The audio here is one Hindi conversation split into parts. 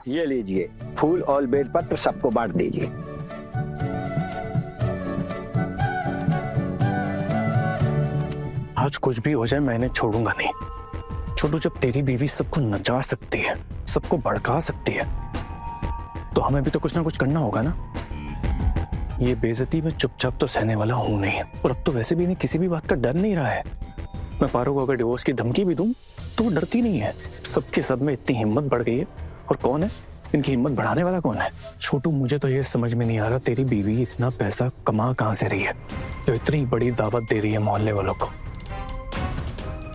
ये लीजिए, फूल और बेलपत्र सबको बांट दीजिए। आज कुछ भी हो जाए मैं इन्हें छोड़ूंगा नहीं। छोटू, जब तेरी बीवी सबको नचा सकती है, सबको भड़का सकती है, तो हमें भी तो कुछ ना कुछ करना होगा ना। ये बेइज्जती में चुपचाप तो सहने वाला हूं नहीं, और अब तो वैसे भी इन्हें किसी भी बात का डर नहीं रहा है। मैं पारो को अगर डिवोर्स की धमकी भी दूं तो वो डरती नहीं है। सबके सब में इतनी हिम्मत बढ़ गई है, और कौन है इनकी हिम्मत बढ़ाने वाला? कौन है? छोटू, मुझे तो ये समझ में नहीं आ रहा, तेरी बीवी इतना पैसा कमा कहां से रही है जो इतनी बड़ी दावत दे रही है मोहल्ले वालों को।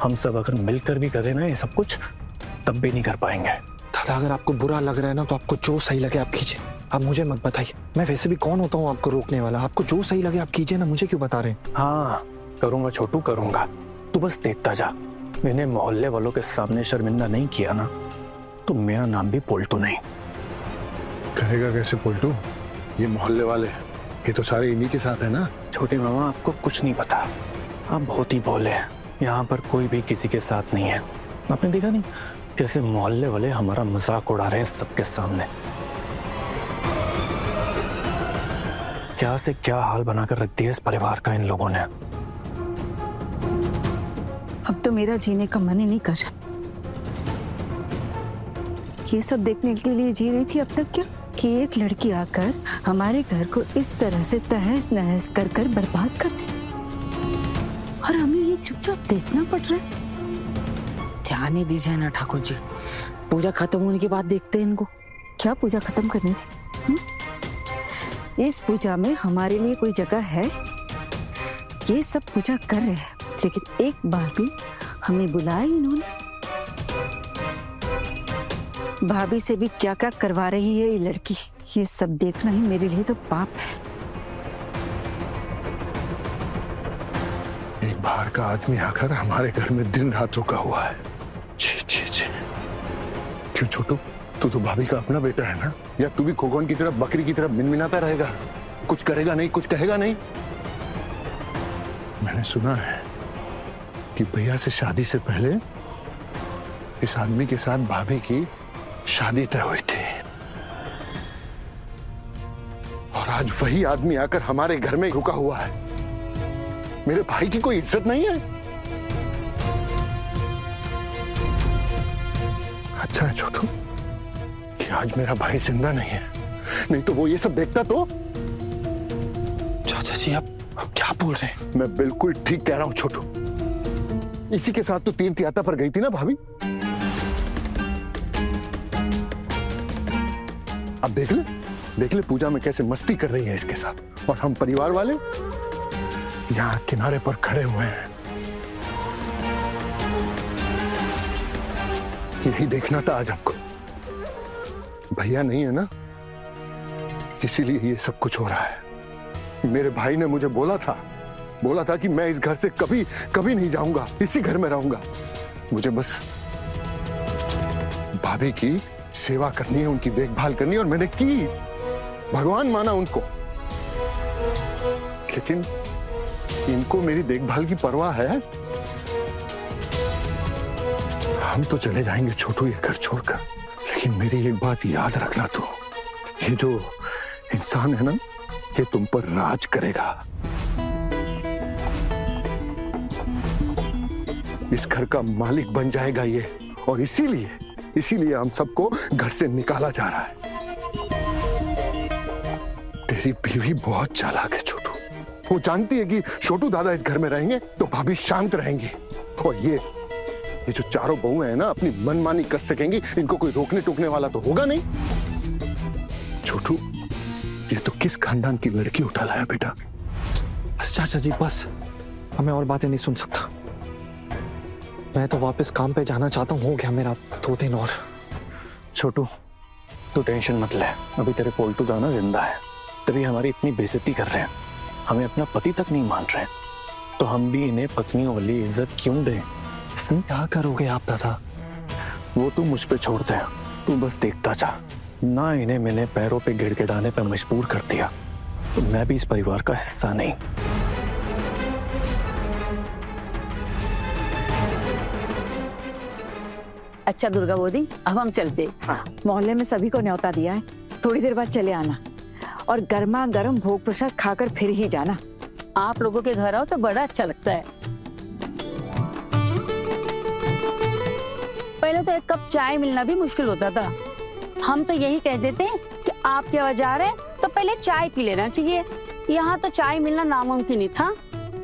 हम सब अगर मिलकर भी करें ना ये सब कुछ, तब भी नहीं कर पाएंगे। दादा, अगर आपको बुरा लग रहा है ना, तो आपको जो सही लगे आप कीजिए। आप मुझे मत बताइए, मैं वैसे भी कौन होता हूँ आपको रोकने वाला। आपको जो सही लगे आप कीजिए ना, मुझे क्यों बता रहे हैं? हाँ करूंगा छोटू, करूंगा। तू बस देखता जा। मैंने मोहल्ले वालों के सामने शर्मिंदा नहीं किया ना, तो मेरा नाम भी पोल्टू नहीं। करेगा कैसे पोल्टू? ये मोहल्ले वाले हैं, ये तो सारे इन्हीं के साथ है ना। छोटे मामा, आपको कुछ नहीं पता, आप बहुत ही भोले हैं। यहाँ पर कोई भी किसी के साथ नहीं है। आपने देखा नहीं कैसे मोहल्ले वाले हमारा मजाक उड़ा रहे हैं सबके सामने? क्या से क्या हाल बनाकर रख दिया इस परिवार का इन लोगों ने। अब तो मेरा जीने का मन ही नहीं कर रहा। ये सब देखने के लिए जी रही थी अब तक क्या, कि एक लड़की आकर हमारे घर को इस तरह से तहस नहस कर कर बर्बाद कर दे, और हमें ये चुपचाप देखना पड़ रहा है। जाने दीजिए ना ठाकुर जी, पूजा खत्म होने के बाद देखते हैं इनको। क्या पूजा खत्म करनी थी? इस पूजा में हमारे लिए कोई जगह है? ये सब पूजा कर रहे हैं, लेकिन एक बार भी हमें बुलाया इन्होंने। भाभी से भी क्या क्या करवा रही है ये लड़की, ये सब देखना ही मेरे लिए तो पाप है। एक बाहर का आदमी आकर हमारे घर में दिन रात रुका हुआ है। छी छी छी। क्यों छोटू, तू तो भाभी का अपना बेटा है ना? या तू भी खोगोन की तरफ, बकरी की तरफ मिनमिनाता रहेगा? कुछ करेगा नहीं, कुछ कहेगा नहीं? मैंने सुना है कि भैया से शादी से पहले इस आदमी के साथ भाभी की शादी तय हुई थी, और आज वही आदमी आकर हमारे घर में रुका हुआ है। मेरे भाई की कोई इज्जत नहीं है? अच्छा है छोटू कि आज मेरा भाई जिंदा नहीं है, नहीं तो वो ये सब देखता तो। चाचा जी, आप क्या बोल रहे हैं? मैं बिल्कुल ठीक कह रहा हूं छोटू। इसी के साथ तो तीर्थ यात्रा पर गई थी ना भाभी। अब देख ले पूजा में कैसे मस्ती कर रही है इसके साथ, और हम परिवार वाले यहाँ किनारे पर खड़े हुए हैं। यही देखना था आज हमको। भैया नहीं है ना, इसीलिए ये सब कुछ हो रहा है। मेरे भाई ने मुझे बोला था कि मैं इस घर से कभी कभी नहीं जाऊंगा, इसी घर में रहूंगा। मुझे बस भाभी की सेवा करनी है, उनकी देखभाल करनी है, और मैंने की। भगवान माना उनको, लेकिन इनको मेरी देखभाल की परवाह है? हम तो चले जाएंगे छोटू ये घर छोड़कर, लेकिन मेरी एक बात याद रखना तू, ये जो इंसान है ना, ये तुम पर राज करेगा। इस घर का मालिक बन जाएगा ये, और इसीलिए हम सबको घर से निकाला जा रहा है। तेरी बीवी बहुत चालाक है छोटू। वो जानती है कि छोटू दादा इस घर में रहेंगे तो भाभी शांत रहेंगी, और ये जो चारों बहुएं हैं ना, अपनी मनमानी कर सकेंगी। इनको कोई रोकने टोकने वाला तो होगा नहीं। छोटू, ये तो किस खानदान की लड़की उठा लाया बेटा? बस चाचा जी, बस। हमें और बातें नहीं सुन सकता। मैं तो वापस काम पे जाना चाहता हूँ। हो गया मेरा 2 दिन और। छोटू, तू टेंशन मत ले, अभी तेरे पोल्टू दाना जिंदा है, तभी हमारी इतनी बेइज्जती कर रहे हैं। हमें अपना पति तक नहीं मान रहे, तो हम भी इन्हें पत्नियों वाली इज्जत क्यों दें? क्या करोगे आप दादा? वो तू मुझ पे छोड़ दे, तू बस देखता जा। ना इन्हें मैंने पैरों पे गिड़गिड़ाने पर मजबूर कर दिया, तो मैं भी इस परिवार का हिस्सा नहीं। अच्छा दुर्गा बोदी, अब हम चलते। मोहल्ले में सभी को न्योता दिया है, थोड़ी देर बाद चले आना और गर्मा गर्म भोग प्रसाद खाकर फिर ही जाना। आप लोगों के घर आओ तो बड़ा अच्छा लगता है। पहले तो एक कप चाय मिलना भी मुश्किल होता था। हम तो यही कह देते कि आपके आवाज आ रहे हैं तो पहले चाय पी लेना चाहिए। यहाँ तो चाय मिलना नामुमकिन ही था।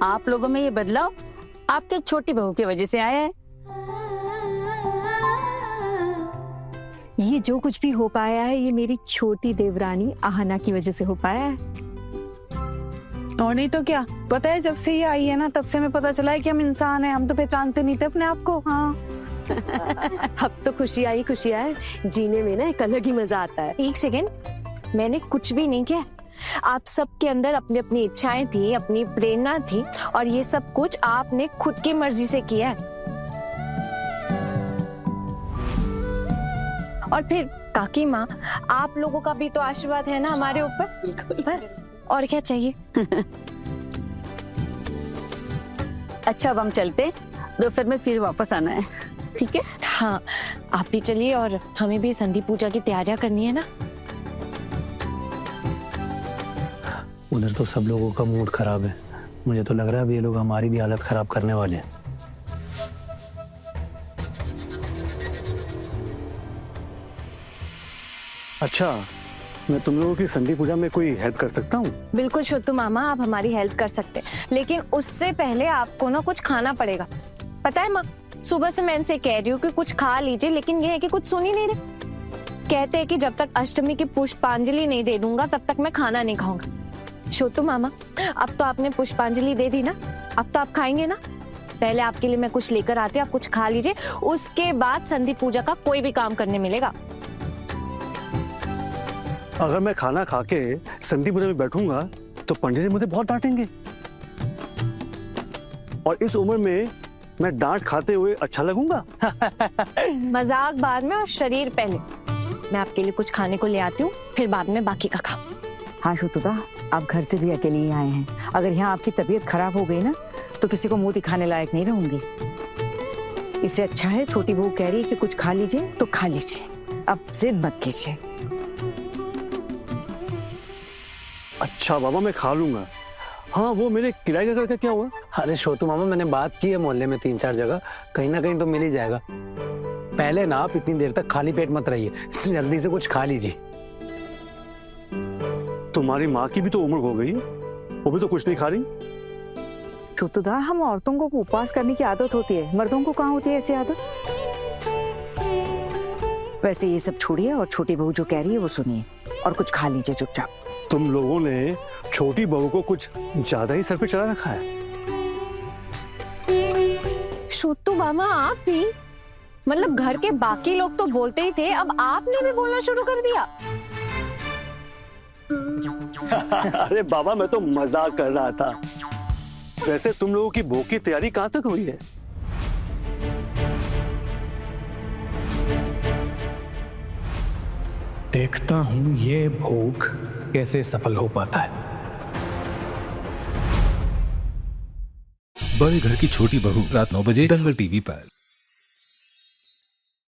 आप लोगों में ये बदलाव आपके छोटी बहू की वजह से आया है। ये जो कुछ भी हो पाया है ये मेरी छोटी देवरानी आहना की वजह से हो पाया है। और नहीं तो क्या, पता है जब से ये आई है ना तब से हमें पता चला है कि हम इंसान हैं। हम तो पहचानते नहीं थे अपने आप को। हाँ अब तो खुशी आई जीने में ना एक अलग ही मजा आता है। एक सेकेंड, मैंने कुछ भी नहीं किया। आप सबके अंदर अपनी अपनी इच्छाएं थी, अपनी प्रेरणा थी और ये सब कुछ आपने खुद की मर्जी से किया है। और फिर काकी माँ, आप लोगों का भी तो आशीर्वाद है ना हमारे ऊपर। बस और क्या चाहिए। अच्छा अब हम चलते, दोपहर में फिर वापस आना है, ठीक है? हाँ आप भी चलिए और हमें भी संधि पूजा की तैयारियां करनी है ना। उधर तो सब लोगों का मूड खराब है। मुझे तो लग रहा है अब ये लोग हमारी भी हालत खराब करने वाले हैं। अच्छा, मैं तुम लोगों की संधि पूजा में कोई हेल्प कर सकता हूँ? बिल्कुल छोटू मामा, आप हमारी हेल्प कर सकते हैं, लेकिन उससे पहले आपको ना कुछ खाना पड़ेगा। पता है माँ, सुबह से मैं इनसे कह रही हूँ कि कुछ खा लीजिए, लेकिन ये है कि कुछ सुन ही नहीं रहे। कहते हैं कि जब तक अष्टमी की पुष्पांजलि नहीं दे दूंगा तब तक मैं खाना नहीं खाऊंगा। छोटू मामा, अब तो आपने पुष्पांजलि दे दी ना, अब तो आप खाएंगे ना। पहले आपके लिए मैं कुछ लेकर आती हूँ, आप कुछ खा लीजिए, उसके बाद संधि पूजा का कोई भी काम करने मिलेगा। अगर मैं खाना खा के संधि पूजा में बैठूंगा तो पंडित जी मुझे बहुत डांटेंगे, और इस उम्र में मैं डांट खाते हुए अच्छा लगूंगा? मजाक बाद में और शरीर पहले। मैं आपके लिए कुछ खाने को ले आती हूँ, फिर बाद में बाकी का खा। हाँ शुतुदा, आप घर से भी अकेले ही आए हैं। अगर यहाँ आपकी तबीयत खराब हो गई ना तो किसी को मुंह दिखाने लायक नहीं रहूंगी। इससे अच्छा है छोटी बहू कह रही है कि कुछ खा लीजिए तो खा लीजिए, अब जिद मत कीजिए। अच्छा बाबा, मैं खा लूंगा। हाँ, वो मेरे किराए का घर का क्या हुआ? अरे छोटू मामा, मैंने बात की है मोहल्ले में 3-4 जगह, कहीं ना कहीं तो मिल ही जाएगा। पहले ना आप इतनी देर तक खाली पेट मत रहिए, जल्दी से कुछ खा लीजिए। तुम्हारी माँ की भी तो उम्र हो गई है, वो भी तो कुछ नहीं खा रही। छोटुदा, हम औरतों को उपवास करने की आदत होती है, मर्दों को कहाँ होती है ऐसी आदत। वैसे ये सब छोड़िए और छोटी बहू जो कह रही है वो सुनिए और कुछ खा लीजिए चुपचाप। तुम लोगों ने छोटी बहू को कुछ ज्यादा ही सर पे चढ़ा रखा है। छोटू मामा, आप भी, मतलब घर के बाकी लोग तो बोलते ही थे, अब आपने भी बोलना शुरू कर दिया। अरे बाबा, मैं तो मजाक कर रहा था। वैसे तुम लोगों की भोग की तैयारी कहाँ तक हुई है? देखता हूं ये भोग कैसे सफल हो पाता है। बड़े घर की छोटी बहू, रात 9 बजे दंगल टीवी पर।